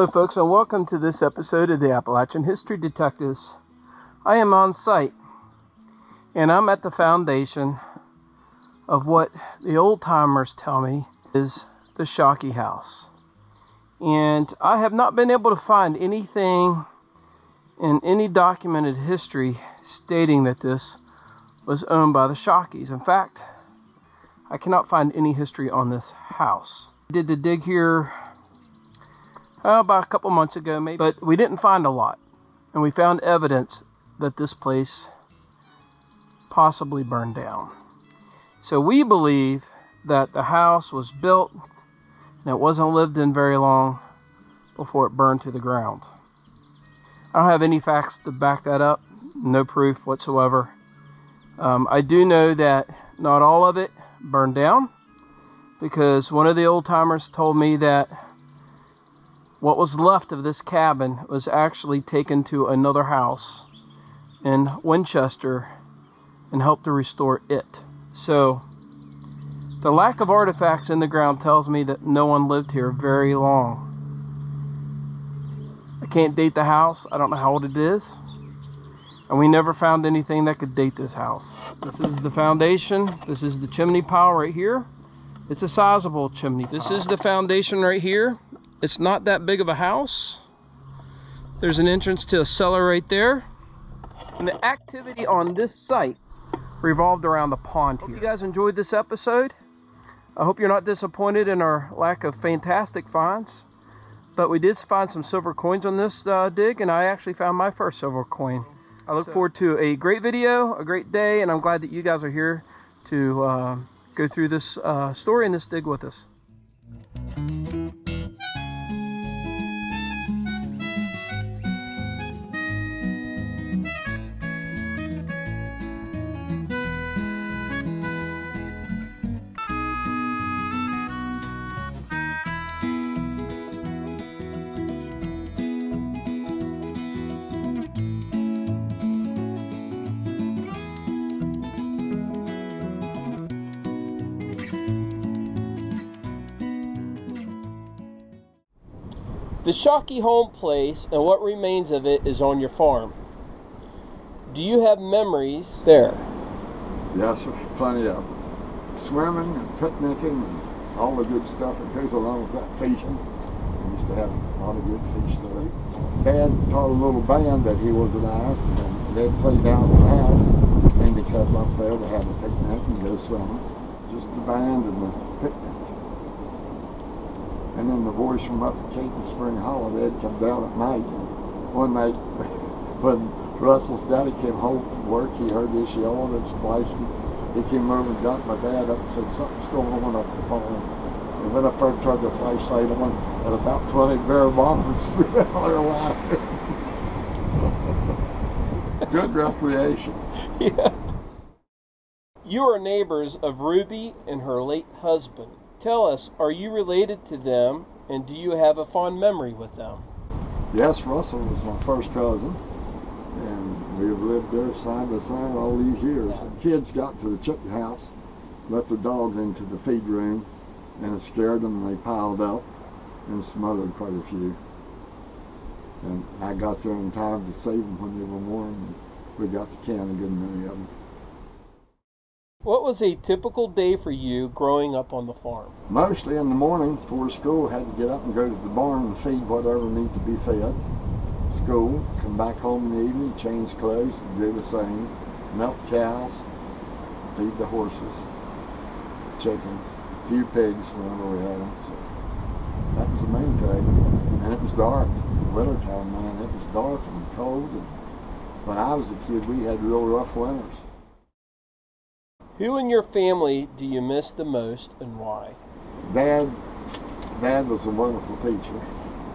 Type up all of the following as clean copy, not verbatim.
Hello folks, and welcome to this episode of the Appalachian History Detectives. I am on site, and I'm at the foundation of what the old-timers tell me is the Shockey house. And I have not been able to find anything in any documented history stating that this was owned by the Shockeys. In fact, I cannot find any history on this house. I did the dig here about a couple months ago, maybe, but we didn't find a lot. And we found evidence that this place possibly burned down. So we believe that the house was built and it wasn't lived in very long before it burned to the ground. I don't have any facts to back that up, no proof whatsoever. I do know that not all of it burned down, because one of the old timers told me that what was left of this cabin was actually taken to another house in Winchester and helped to restore it. So the lack of artifacts in the ground tells me that no one lived here very long. I can't date the house. I don't know how old it is. And we never found anything that could date this house. This is the foundation. This is the chimney pile right here. It's a sizable chimney. This is the foundation right here. It's not that big of a house. There's an entrance to a cellar right there. And the activity on this site revolved around the pond here. Hope you guys enjoyed this episode. I hope you're not disappointed in our lack of fantastic finds. But we did find some silver coins on this dig, and I actually found my first silver coin. I look forward to a great video, a great day, and I'm glad that you guys are here to go through this story and this dig with us. The Shockey home place and what remains of it is on your farm. Do you have memories there? Yes, plenty of swimming and picnicking and all the good stuff that goes along with that fishing. We used to have a lot of good fish there. Dad taught a little band that he organized, and they'd play down at the house, and they come up there to have a picnic and go swimming. Just the band and the picnic. And then the boys from up at Cape and Spring Hollow, they'd come down at night. One night, when Russell's daddy came home from work, he heard this yelling and splashing. He came over and got my dad up and said, "Something's going on up the pond." And went up there and turned the flashlight on, and about 20 bear monsters flew out of their life. Good recreation. Yeah. You are neighbors of Ruby and her late husband. Tell us, are you related to them, and do you have a fond memory with them? Yes, Russell was my first cousin, and we've lived there side by side all these years. The kids got to the chicken house, let the dogs into the feed room, and it scared them, and they piled up and smothered quite a few. And I got there in time to save them when they were warm, and we got to can a good many of them. What was a typical day for you growing up on the farm? Mostly in the morning before school, had to get up and go to the barn and feed whatever needed to be fed. School, come back home in the evening, change clothes, and do the same. Milk cows, feed the horses, chickens, a few pigs whenever we had them. So that was the main thing. And it was dark. Wintertime, man, it was dark and cold. And when I was a kid, we had real rough winters. Who in your family do you miss the most, and why? Dad was a wonderful teacher.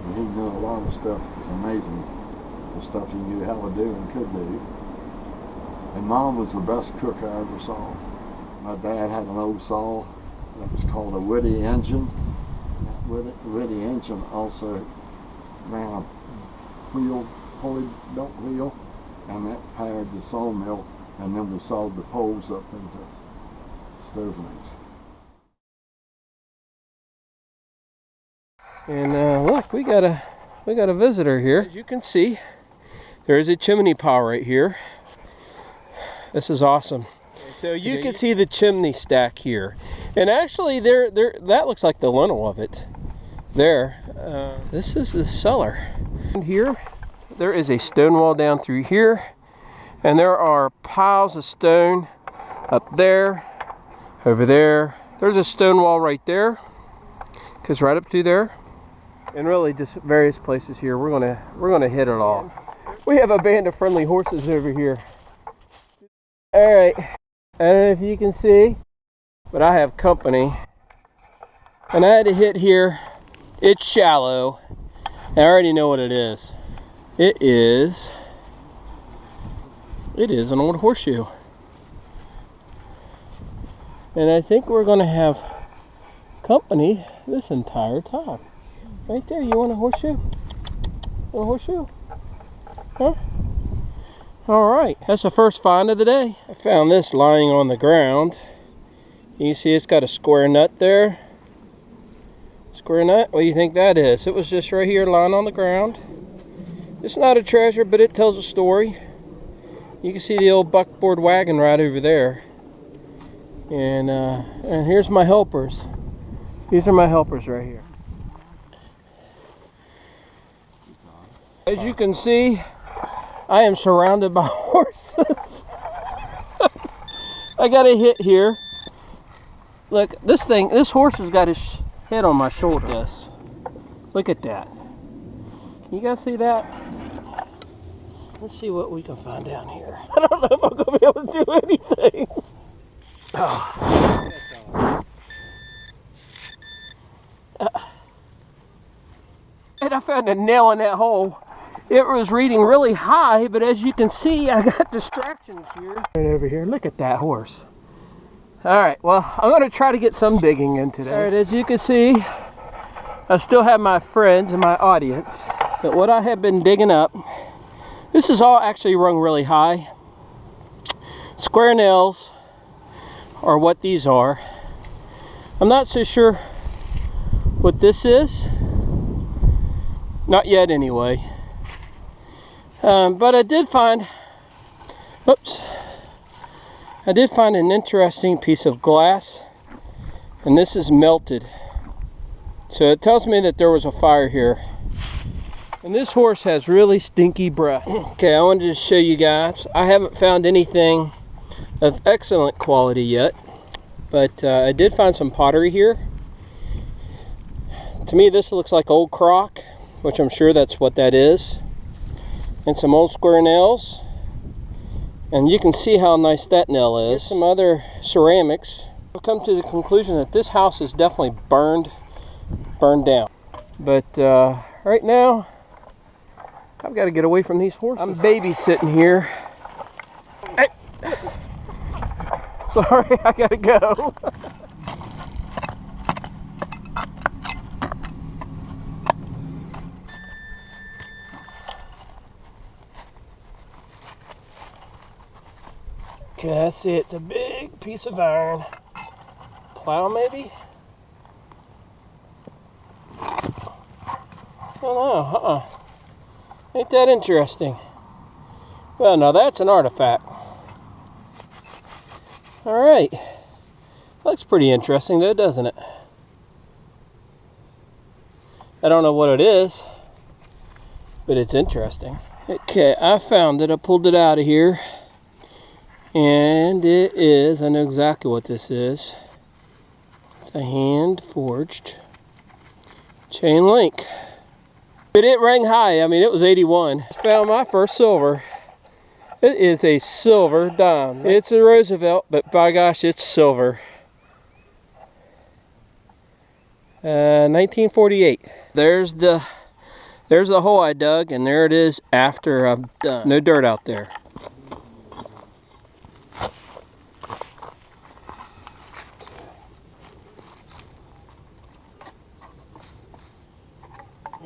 And he knew a lot of stuff. It was amazing, the stuff he knew how to do and could do. And Mom was the best cook I ever saw. My dad had an old saw that was called a Woody engine. That Woody engine also ran a wheel, pulley belt wheel, and that powered the sawmill. And then we sawed the poles up into stove links. And look, we got a we got a visitor here. As you can see, there is a chimney pile right here. This is awesome. So you can see the chimney stack here. And actually, that looks like the lintel of it. There. This is the cellar. And here, there is a stone wall down through here. And there are piles of stone up there, over there. There's a stone wall right there. Goes right up to there. And really just various places here. We're gonna hit it all. We have a band of friendly horses over here. All right. I don't know if you can see, but I have company. And I had to hit here. It's shallow. I already know what it is. It is an old horseshoe. And I think we're gonna have company this entire time. Right there, you want a horseshoe? A horseshoe? Huh? All right, that's the first find of the day. I found this lying on the ground. You see it's got a square nut there. Square nut, what do you think that is? It was just right here lying on the ground. It's not a treasure, but it tells a story. You can see the old buckboard wagon right over there. And here's my helpers. These are my helpers right here. As you can see, I am surrounded by horses. I got a hit here. Look, this horse has got his head on my shoulder. Yes. Look at that. You guys see that? Let's see what we can find down here. I don't know if I'm going to be able to do anything. Oh. And I found a nail in that hole. It was reading really high, but as you can see, I got distractions here. Right over here, look at that horse. All right, well, I'm gonna try to get some digging in today. All right, as you can see, I still have my friends and my audience. But what I have been digging up, this is all actually rung really high. Square nails are what these are. I'm not so sure what this is. Not yet anyway. But I did find an interesting piece of glass, and this is melted. So it tells me that there was a fire here. And this horse has really stinky breath. Okay, I wanted to show you guys. I haven't found anything of excellent quality yet, but I did find some pottery here. To me, this looks like old crock, which I'm sure that's what that is. And some old square nails, and you can see how nice that nail is. Here's some other ceramics. I've come to the conclusion that this house is definitely burned down. But right now, I've got to get away from these horses. I'm babysitting here. Hey. Sorry, I gotta go. Okay, that's it. It's a big piece of iron. Plow, maybe? I don't know. Ain't that interesting? Well, now that's an artifact. Alright. Looks pretty interesting though, doesn't it? I don't know what it is, but it's interesting. Okay, I found it. I pulled it out of here. And it is, I know exactly what this is. It's a hand-forged chain link. But it rang high. I mean, it was 81. I found my first silver. It is a silver dime. It's a Roosevelt, but by gosh, it's silver. 1948. There's the hole I dug, and there it is after I'm done. No dirt out there.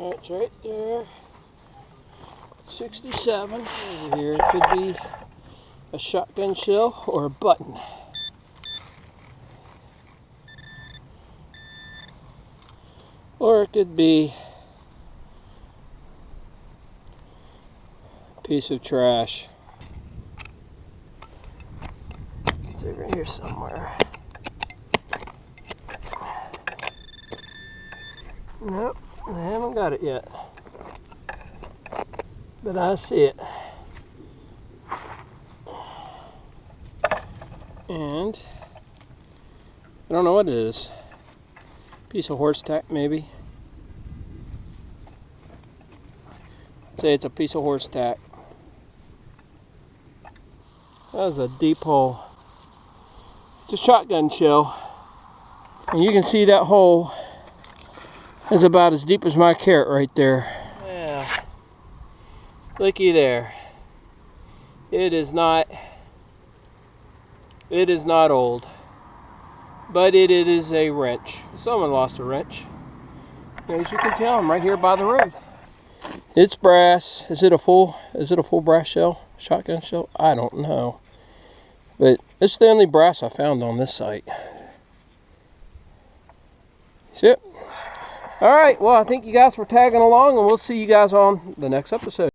It's right there. 67. Over here, it could be a shotgun shell or a button. Or it could be Piece of trash. It's over here somewhere. Nope, I haven't got it yet. But I see it. And I don't know what it is. Piece of horse tack, maybe. I'd say it's a piece of horse tack. That was a deep hole. It's a shotgun shell. And you can see that hole is about as deep as my carrot right there. Yeah. Looky there. It is not old. But it is a wrench. Someone lost a wrench. As you can tell, I'm right here by the road. It's brass. Is it a full brass shell? Shotgun shell? I don't know. But it's the only brass I found on this site. See it? Alright, well, I thank you guys for tagging along, and we'll see you guys on the next episode.